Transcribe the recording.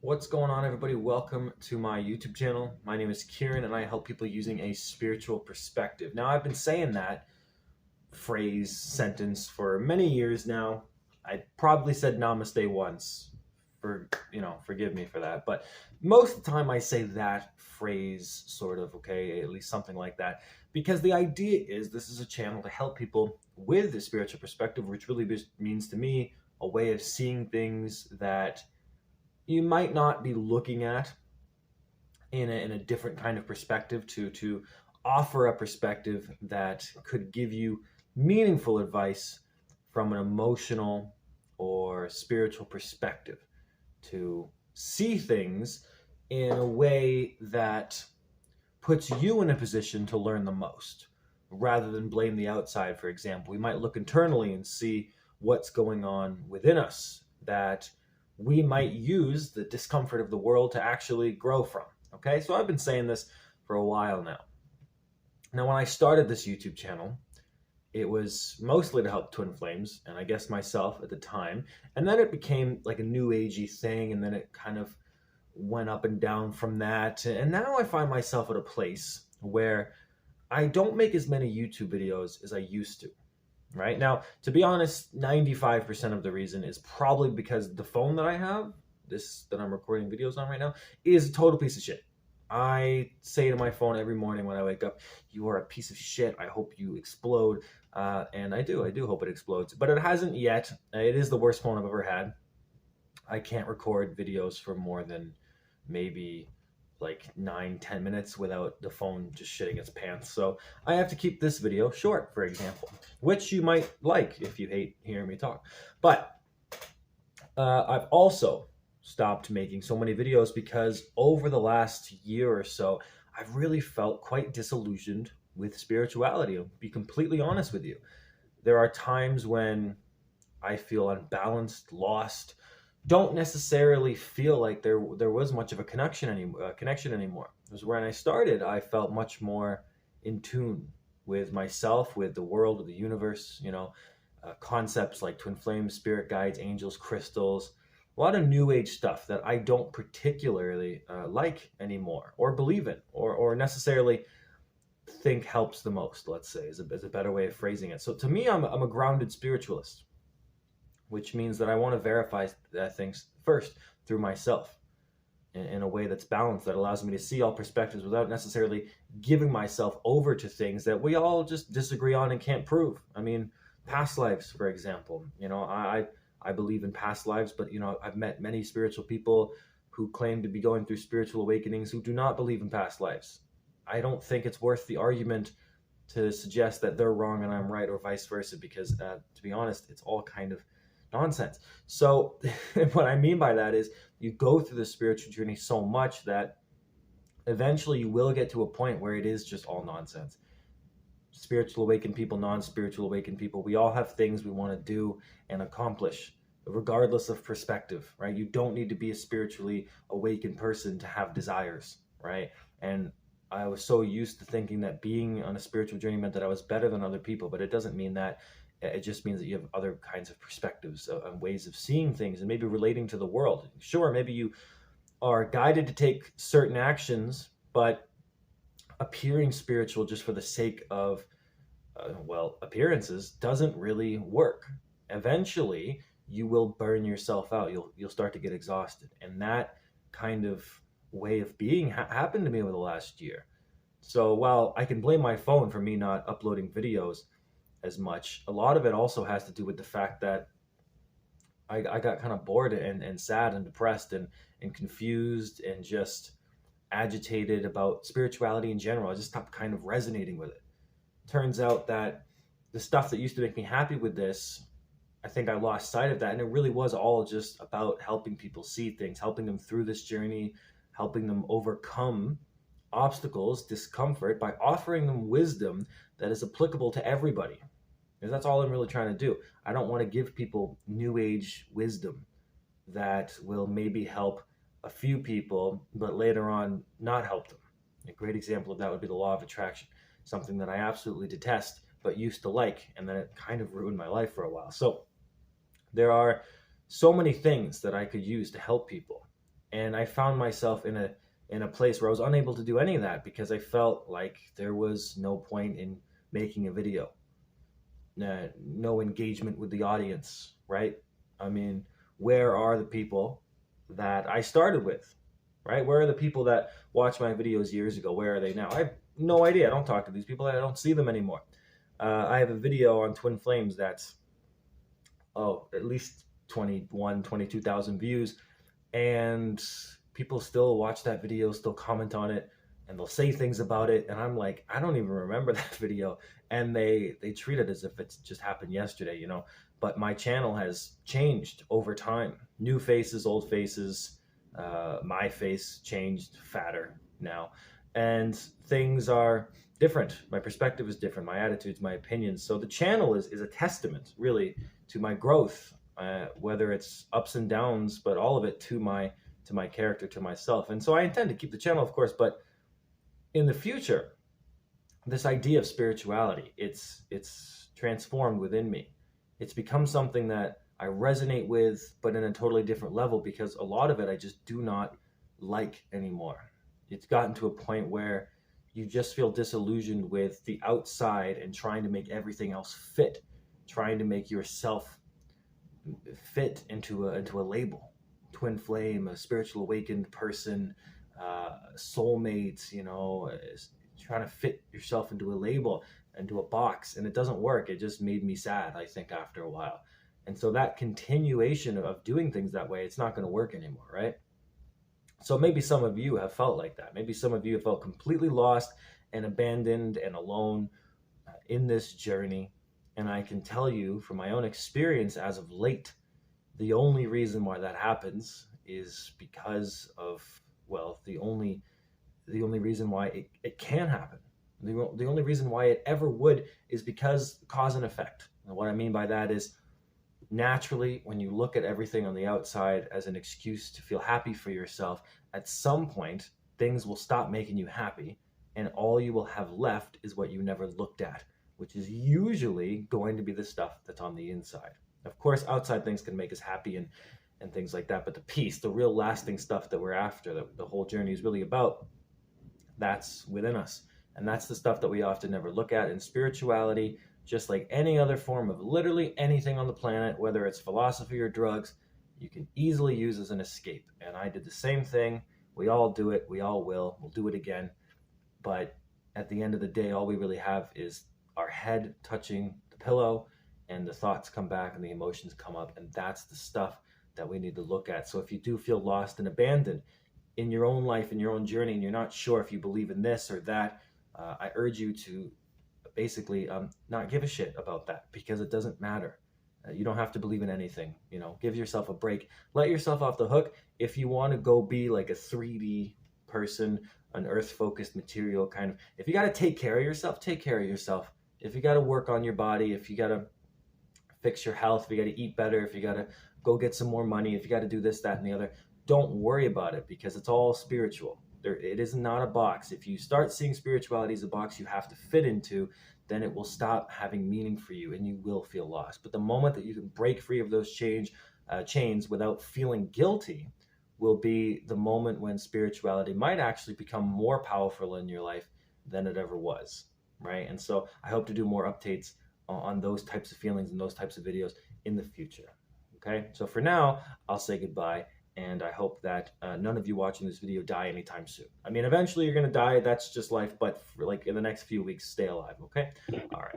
What's going on, everybody? Welcome to my YouTube channel. My name is Kieran, and I help people using a spiritual perspective. Now, I've been saying that phrase, sentence for many years now. I probably said namaste once. Forgive me for that. But most of the time I say that phrase, sort of, okay, at least something like that, because the idea is this is a channel to help people with a spiritual perspective, which really means to me a way of seeing things that you might not be looking at in a different kind of perspective, to offer a perspective that could give you meaningful advice from an emotional or spiritual perspective, to see things in a way that puts you in a position to learn the most rather than blame the outside. For example, we might look internally and see what's going on within us that we might use the discomfort of the world to actually grow from. Okay, so I've been saying this for a while now. Now, when I started this YouTube channel, it was mostly to help twin flames and I guess myself at the time. And then it became like a new agey thing, and then it kind of went up and down from that. And now I find myself at a place where I don't make as many YouTube videos as I used to. Right now, to be honest, 95% of the reason is probably because the phone that I have, this that I'm recording videos on right now, is a total piece of shit. I say to my phone every morning when I wake up, "You are a piece of shit. I hope you explode." And I do hope it explodes, but it hasn't yet. It is the worst phone I've ever had. I can't record videos for more than maybe like 9-10 minutes without the phone just shitting its pants. So I have to keep this video short, for example, which you might like if you hate hearing me talk. But I've also stopped making so many videos because over the last year or so, I've really felt quite disillusioned with spirituality. I'll be completely honest with you. There are times when I feel unbalanced, lost, don't necessarily feel like there was much of a connection anymore. Because when I started, I felt much more in tune with myself, with the world, with the universe. Concepts like twin flames, spirit guides, angels, crystals, a lot of new age stuff that I don't particularly like anymore, or believe in, or necessarily think helps the most. Let's say is a better way of phrasing it. So to me, I'm a grounded spiritualist, which means that I want to verify things first through myself in a way that's balanced, that allows me to see all perspectives without necessarily giving myself over to things that we all just disagree on and can't prove. I mean, past lives, for example. I believe in past lives, but I've met many spiritual people who claim to be going through spiritual awakenings who do not believe in past lives. I don't think it's worth the argument to suggest that they're wrong and I'm right, or vice versa, because to be honest, it's all kind of nonsense. So what I mean by that is you go through the spiritual journey so much that eventually you will get to a point where it is just all nonsense. Spiritual awakened people, non-spiritual awakened people, we all have things we want to do and accomplish regardless of perspective, right? You don't need to be a spiritually awakened person to have desires, right? And I was so used to thinking that being on a spiritual journey meant that I was better than other people, but it doesn't mean that. It just means that you have other kinds of perspectives and ways of seeing things and maybe relating to the world. Sure, maybe you are guided to take certain actions, but appearing spiritual just for the sake of, appearances doesn't really work. Eventually, you will burn yourself out. You'll start to get exhausted. And that kind of way of being happened to me over the last year. So while I can blame my phone for me not uploading videos as much, a lot of it also has to do with the fact that I got kind of bored and sad and depressed and confused and just agitated about spirituality in general. I just stopped kind of resonating with it. Turns out that the stuff that used to make me happy with this, I think I lost sight of that. And it really was all just about helping people see things, helping them through this journey, helping them overcome obstacles, discomfort, by offering them wisdom that is applicable to everybody. Because that's all I'm really trying to do. I don't want to give people new age wisdom that will maybe help a few people, but later on not help them. A great example of that would be the law of attraction, something that I absolutely detest, but used to like, and then it kind of ruined my life for a while. So there are so many things that I could use to help people. And I found myself in a place where I was unable to do any of that because I felt like there was no point in making a video, no engagement with the audience, right? I mean, where are the people that I started with, right? Where are the people that watched my videos years ago? Where are they now? I have no idea. I don't talk to these people. I don't see them anymore. I have a video on Twin Flames that's, at least 21, 22,000 views, and people still watch that video, still comment on it, and they'll say things about it, and I'm like, I don't even remember that video, and they treat it as if it's just happened yesterday, you know. But my channel has changed over time. New faces, old faces. My face changed, fatter now, and things are different. My perspective is different. My attitudes, my opinions. So the channel is a testament, really, to my growth, whether it's ups and downs, but all of it to my character, to myself. And so I intend to keep the channel, of course, but in the future, this idea of spirituality, it's transformed within me. It's become something that I resonate with, but in a totally different level, because a lot of it I just do not like anymore. It's gotten to a point where you just feel disillusioned with the outside and trying to make everything else fit, trying to make yourself fit into a label. Twin flame, a spiritual awakened person, soulmates, you know, trying to fit yourself into a label, into a box, and it doesn't work. It just made me sad, I think, after a while. And so that continuation of doing things that way, it's not going to work anymore, right? So maybe some of you have felt like that. Maybe some of you have felt completely lost and abandoned and alone in this journey. And I can tell you from my own experience as of late, the only reason why that happens is because of, well, the only reason why it can happen. The only reason why it ever would is because cause and effect. And what I mean by that is, naturally, when you look at everything on the outside as an excuse to feel happy for yourself, at some point, things will stop making you happy, and all you will have left is what you never looked at, which is usually going to be the stuff that's on the inside. Of course, outside things can make us happy and things like that, but the peace, the real lasting stuff that we're after, that the whole journey is really about, that's within us. And that's the stuff that we often never look at. In spirituality, just like any other form of literally anything on the planet, whether it's philosophy or drugs, you can easily use as an escape. And I did the same thing. We all do it. We all will. We'll do it again. But at the end of the day, all we really have is our head touching the pillow, and the thoughts come back and the emotions come up. And that's the stuff that we need to look at. So if you do feel lost and abandoned in your own life, in your own journey, and you're not sure if you believe in this or that, I urge you to basically not give a shit about that, because it doesn't matter. You don't have to believe in anything. You know, give yourself a break. Let yourself off the hook. If you want to go be like a 3D person, an earth-focused material kind of, if you got to take care of yourself, take care of yourself. If you got to work on your body, if you got to fix your health, if you got to eat better, if you got to go get some more money, if you got to do this, that, and the other, don't worry about it, because it's all spiritual. It is not a box. If you start seeing spirituality as a box you have to fit into, then it will stop having meaning for you and you will feel lost. But the moment that you can break free of those chains without feeling guilty will be the moment when spirituality might actually become more powerful in your life than it ever was, right? And so I hope to do more updates on those types of feelings and those types of videos in the future. Okay, so for now, I'll say goodbye. And I hope that none of you watching this video die anytime soon. I mean, eventually you're going to die. That's just life. But for like in the next few weeks, stay alive, okay? All right.